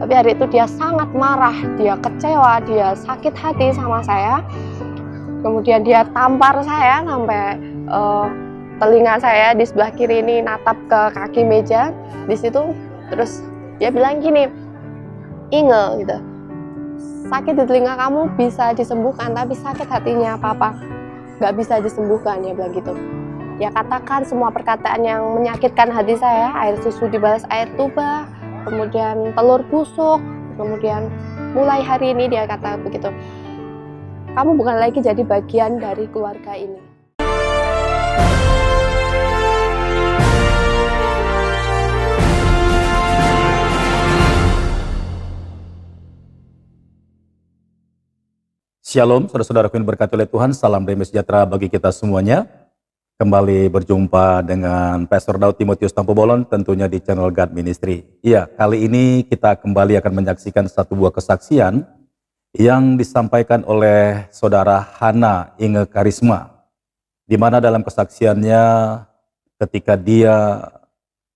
Tapi hari itu dia sangat marah, dia kecewa, dia sakit hati sama saya. Kemudian dia tampar saya sampai telinga saya di sebelah kiri ini natap ke kaki meja di situ. Terus dia bilang gini, "Inge, gitu, sakit di telinga kamu bisa disembuhkan, tapi sakit hatinya papa nggak bisa disembuhkan," dia bilang gitu. Dia katakan semua perkataan yang menyakitkan hati saya, air susu dibalas air tuba, kemudian telur busuk, kemudian mulai hari ini dia kata begitu, "Kamu bukan lagi jadi bagian dari keluarga ini." Shalom, saudara-saudaraku yang diberkati oleh Tuhan. Salam damai sejahtera bagi kita semuanya. Kembali berjumpa dengan Pastor Daud Timotius Tampobolon tentunya di channel God Ministry. Iya, kali ini kita kembali akan menyaksikan satu buah kesaksian yang disampaikan oleh saudara Hana Inge Karisma, di mana dalam kesaksiannya ketika dia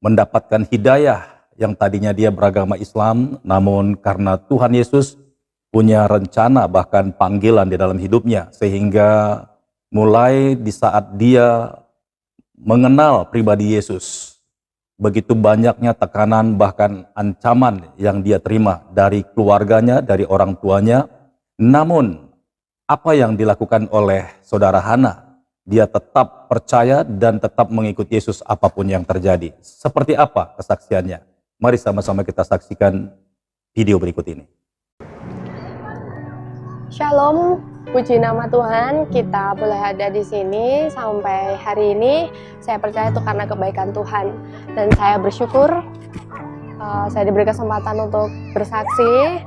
mendapatkan hidayah yang tadinya dia beragama Islam, namun karena Tuhan Yesus punya rencana bahkan panggilan di dalam hidupnya, sehingga mulai di saat dia mengenal pribadi Yesus, begitu banyaknya tekanan bahkan ancaman yang dia terima dari keluarganya, dari orang tuanya. Namun apa yang dilakukan oleh saudara Hana? Dia tetap percaya dan tetap mengikuti Yesus apapun yang terjadi. Seperti apa kesaksiannya? Mari sama-sama kita saksikan video berikut ini. Shalom, puji nama Tuhan, kita boleh ada di sini sampai hari ini. Saya percaya itu karena kebaikan Tuhan, dan saya bersyukur saya diberi kesempatan untuk bersaksi,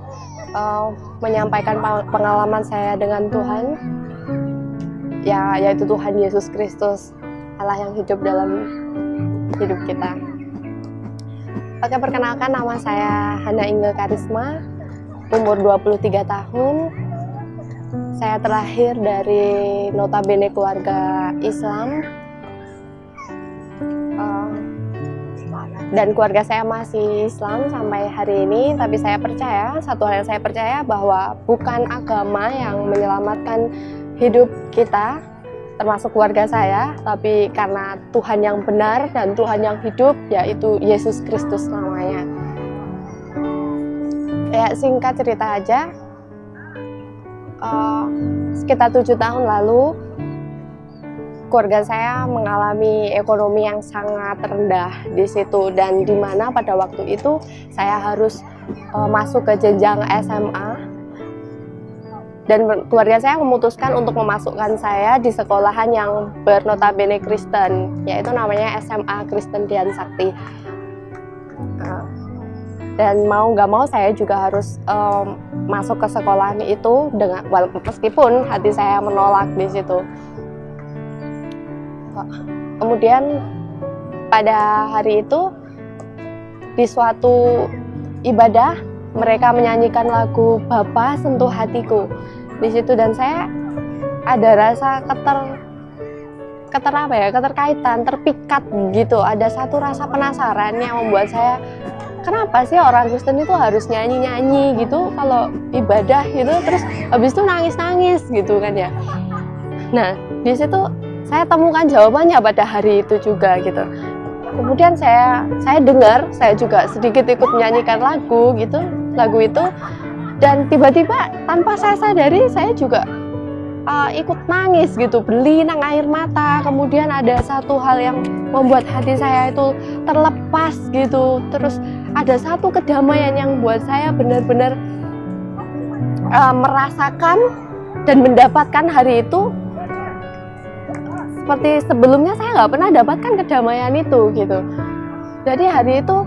menyampaikan pengalaman saya dengan Tuhan, yaitu Tuhan Yesus Kristus, Allah yang hidup dalam hidup kita. Oke, perkenalkan, nama saya Hana Inge Karisma, umur 23 tahun. Saya terlahir dari notabene keluarga Islam, dan keluarga saya masih Islam sampai hari ini. Tapi saya percaya, satu hal yang saya percaya, bahwa bukan agama yang menyelamatkan hidup kita, termasuk keluarga saya, tapi karena Tuhan yang benar dan Tuhan yang hidup, yaitu Yesus Kristus namanya. Ya, singkat cerita aja, sekitar 7 tahun lalu keluarga saya mengalami ekonomi yang sangat rendah di situ, dan di mana pada waktu itu saya harus masuk ke jenjang SMA, dan keluarga saya memutuskan untuk memasukkan saya di sekolahan yang bernotabene Kristen, yaitu namanya SMA Kristen Dian Sakti. Dan mau nggak mau saya juga harus masuk ke sekolahan itu, dengan meskipun hati saya menolak di situ. Kemudian pada hari itu di suatu ibadah mereka menyanyikan lagu Bapa Sentuh Hatiku di situ, dan saya ada rasa keterkaitan, terpikat gitu. Ada satu rasa penasaran yang membuat saya, kenapa sih orang Kristen itu harus nyanyi-nyanyi gitu kalau ibadah gitu, terus habis itu nangis-nangis gitu kan ya. Nah, di situ saya temukan jawabannya pada hari itu juga gitu. Kemudian saya dengar, saya juga sedikit ikut menyanyikan lagu itu, dan tiba-tiba tanpa saya sadari saya juga ikut nangis gitu, berlinang air mata. Kemudian ada satu hal yang membuat hati saya itu terlepas gitu. Terus ada satu kedamaian yang buat saya benar-benar merasakan dan mendapatkan hari itu seperti sebelumnya saya nggak pernah dapatkan kedamaian itu gitu. Jadi hari itu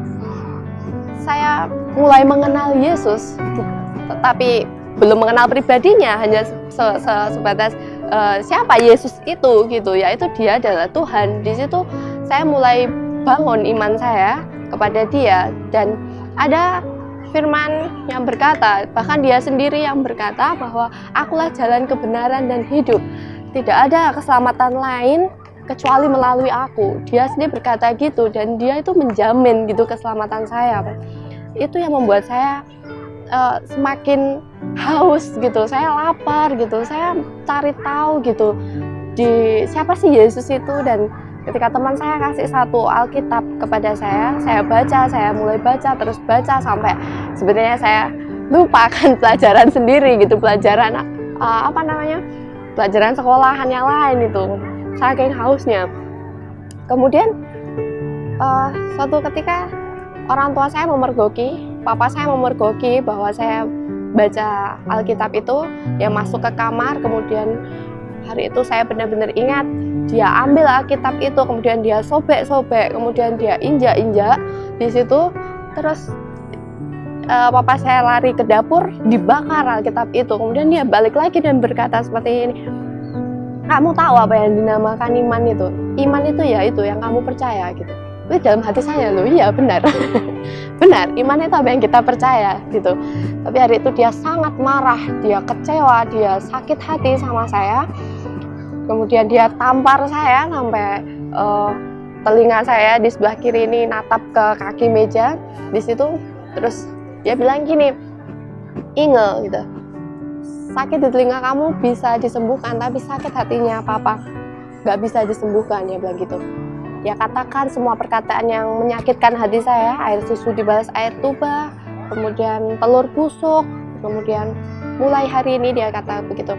saya mulai mengenal Yesus, tetapi belum mengenal pribadinya, hanya sebatas siapa Yesus itu gitu, yaitu Dia adalah Tuhan. Di situ saya mulai bangun iman saya kepada Dia, dan ada firman yang berkata, bahkan Dia sendiri yang berkata bahwa akulah jalan kebenaran dan hidup, tidak ada keselamatan lain kecuali melalui aku. Dia sendiri berkata gitu, dan Dia itu menjamin gitu keselamatan saya. itu yang membuat saya semakin haus gitu, saya lapar gitu, saya cari tahu gitu di siapa sih Yesus itu. Dan ketika teman saya kasih satu Alkitab kepada saya baca, saya mulai baca terus baca sampai sebenarnya saya lupakan pelajaran sendiri gitu, pelajaran pelajaran sekolahan yang lain itu, saking hausnya. Kemudian suatu ketika orang tua saya memergoki, papa saya memergoki bahwa saya baca Alkitab itu, dia masuk ke kamar, kemudian hari itu saya benar-benar ingat, dia ambil Alkitab itu, kemudian dia sobek-sobek, kemudian dia injak-injak di situ, terus papa saya lari ke dapur, dibakar Alkitab itu, kemudian dia balik lagi dan berkata seperti ini, kamu tahu apa yang dinamakan iman itu? Iman itu ya itu yang kamu percaya gitu. Tapi dalam hati saya loh, iya benar. Benar, iman itu apa yang kita percaya gitu. Tapi hari itu dia sangat marah, dia kecewa, dia sakit hati sama saya. Kemudian dia tampar saya sampai telinga saya di sebelah kiri ini natap ke kaki meja di situ. Terus dia bilang gini, Inge gitu, sakit di telinga kamu bisa disembuhkan, tapi sakit hatinya papa nggak bisa disembuhkan, dia bilang gitu. Dia katakan semua perkataan yang menyakitkan hati saya, air susu dibalas air tuba, kemudian telur busuk, kemudian mulai hari ini dia kata begitu,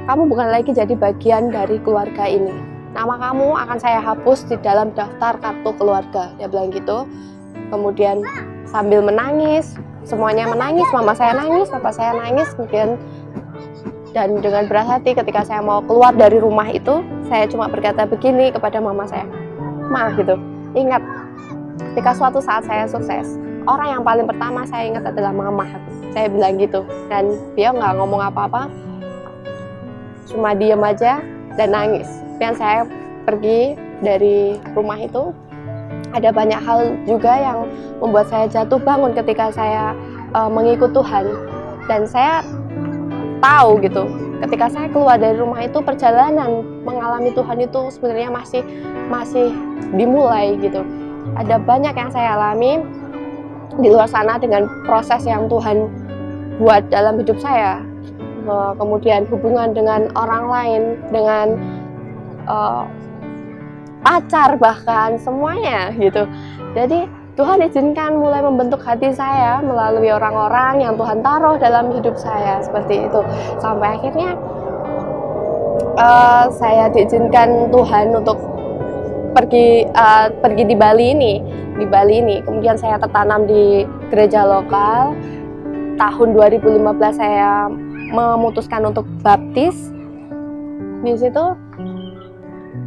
kamu bukan lagi jadi bagian dari keluarga ini, nama kamu akan saya hapus di dalam daftar kartu keluarga, dia bilang gitu. Kemudian sambil menangis, semuanya menangis, mama saya nangis, papa saya nangis, kemudian dan dengan berat hati ketika saya mau keluar dari rumah itu, saya cuma berkata begini kepada mama saya, Ma gitu, ingat ketika suatu saat saya sukses, orang yang paling pertama saya ingat adalah mama, saya bilang gitu. Dan dia nggak ngomong apa-apa, cuma diem aja dan nangis. Dan saya pergi dari rumah itu, ada banyak hal juga yang membuat saya jatuh bangun ketika saya mengikut Tuhan. Dan saya tahu gitu, ketika saya keluar dari rumah itu, perjalanan mengalami Tuhan itu sebenarnya masih dimulai gitu. Ada banyak yang saya alami di luar sana dengan proses yang Tuhan buat dalam hidup saya. Kemudian hubungan dengan orang lain, dengan pacar bahkan, semuanya gitu. Jadi Tuhan izinkan mulai membentuk hati saya melalui orang-orang yang Tuhan taruh dalam hidup saya seperti itu. Sampai akhirnya saya diizinkan Tuhan untuk pergi di Bali ini. Kemudian saya tertanam di gereja lokal. Tahun 2015 saya memutuskan untuk baptis di situ.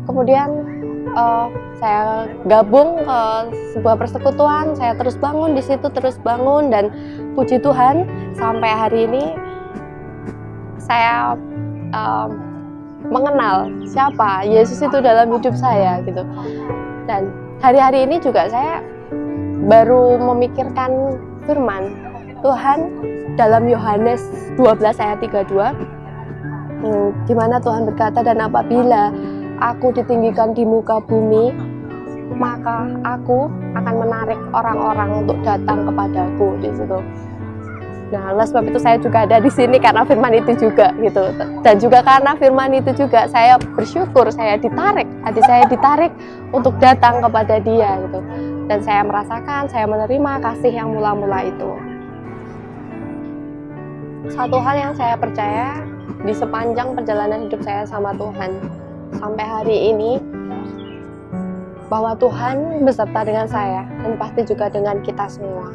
Kemudian saya gabung ke sebuah persekutuan, saya terus bangun di situ, terus bangun, dan puji Tuhan sampai hari ini saya mengenal siapa Yesus itu dalam hidup saya gitu. Dan hari-hari ini juga saya baru memikirkan firman Tuhan dalam Yohanes 12 ayat 32, di mana Tuhan berkata, dan apabila aku ditinggikan di muka bumi, maka aku akan menarik orang-orang untuk datang kepadaku di situ. Nah, oleh sebab itu saya juga ada di sini karena firman itu juga gitu. Dan juga karena firman itu juga saya bersyukur, saya ditarik, hati saya ditarik untuk datang kepada Dia gitu. Dan saya merasakan, saya menerima kasih yang mula-mula itu. Satu hal yang saya percaya di sepanjang perjalanan hidup saya sama Tuhan sampai hari ini, bahwa Tuhan beserta dengan saya dan pasti juga dengan kita semua.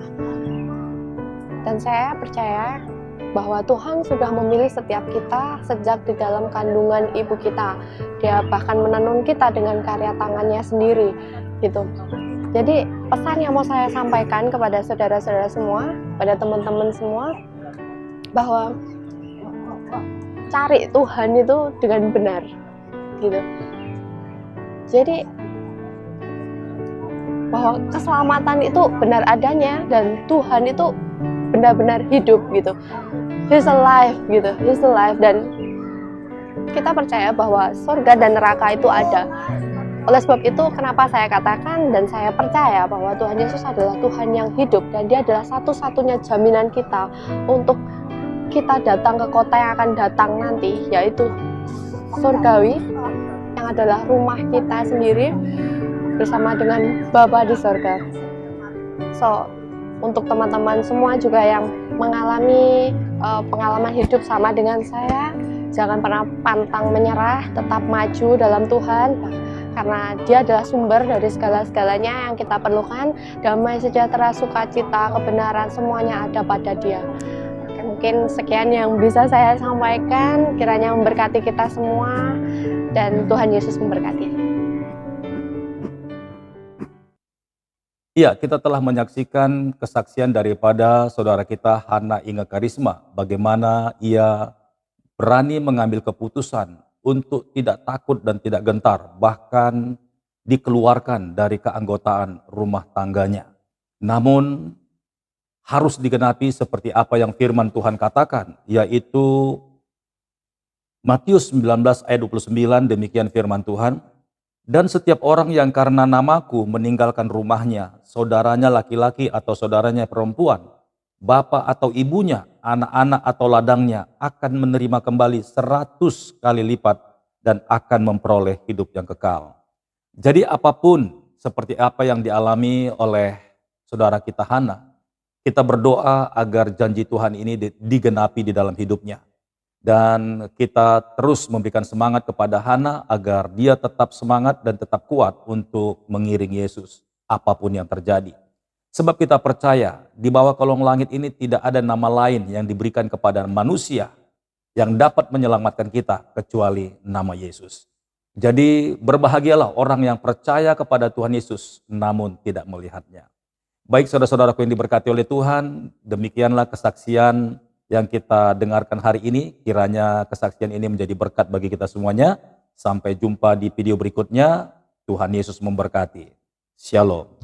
Dan saya percaya bahwa Tuhan sudah memilih setiap kita sejak di dalam kandungan ibu kita. Dia bahkan menenun kita dengan karya tangannya sendiri gitu. Jadi pesan yang mau saya sampaikan kepada saudara-saudara semua, pada teman-teman semua, bahwa cari Tuhan itu dengan benar gitu. Jadi bahwa keselamatan itu benar adanya dan Tuhan itu benar-benar hidup gitu. He's alive gitu, He's alive. Dan kita percaya bahwa surga dan neraka itu ada. Oleh sebab itu, kenapa saya katakan dan saya percaya bahwa Tuhan Yesus adalah Tuhan yang hidup, dan Dia adalah satu-satunya jaminan kita untuk kita datang ke kota yang akan datang nanti, yaitu surgawi, yang adalah rumah kita sendiri bersama dengan Bapa di surga. So, untuk teman-teman semua juga yang mengalami pengalaman hidup sama dengan saya, jangan pernah pantang menyerah, tetap maju dalam Tuhan, karena Dia adalah sumber dari segala-segalanya yang kita perlukan. Damai, sejahtera, sukacita, kebenaran, semuanya ada pada Dia. Mungkin sekian yang bisa saya sampaikan, kiranya memberkati kita semua, dan Tuhan Yesus memberkati. Iya, kita telah menyaksikan kesaksian daripada saudara kita Hana Inge Karisma, bagaimana ia berani mengambil keputusan untuk tidak takut dan tidak gentar, bahkan dikeluarkan dari keanggotaan rumah tangganya. Namun harus digenapi seperti apa yang firman Tuhan katakan, yaitu Matius 19 ayat 29, demikian firman Tuhan. Dan setiap orang yang karena namaku meninggalkan rumahnya, saudaranya laki-laki atau saudaranya perempuan, bapak atau ibunya, anak-anak atau ladangnya, akan menerima kembali 100 kali lipat dan akan memperoleh hidup yang kekal. Jadi apapun seperti apa yang dialami oleh saudara kita Hana, kita berdoa agar janji Tuhan ini digenapi di dalam hidupnya. Dan kita terus memberikan semangat kepada Hana agar dia tetap semangat dan tetap kuat untuk mengiring Yesus apapun yang terjadi. Sebab kita percaya di bawah kolong langit ini tidak ada nama lain yang diberikan kepada manusia yang dapat menyelamatkan kita kecuali nama Yesus. Jadi berbahagialah orang yang percaya kepada Tuhan Yesus namun tidak melihatnya. Baik saudara-saudaraku yang diberkati oleh Tuhan, demikianlah kesaksian yang kita dengarkan hari ini. Kiranya kesaksian ini menjadi berkat bagi kita semuanya. Sampai jumpa di video berikutnya. Tuhan Yesus memberkati. Shalom.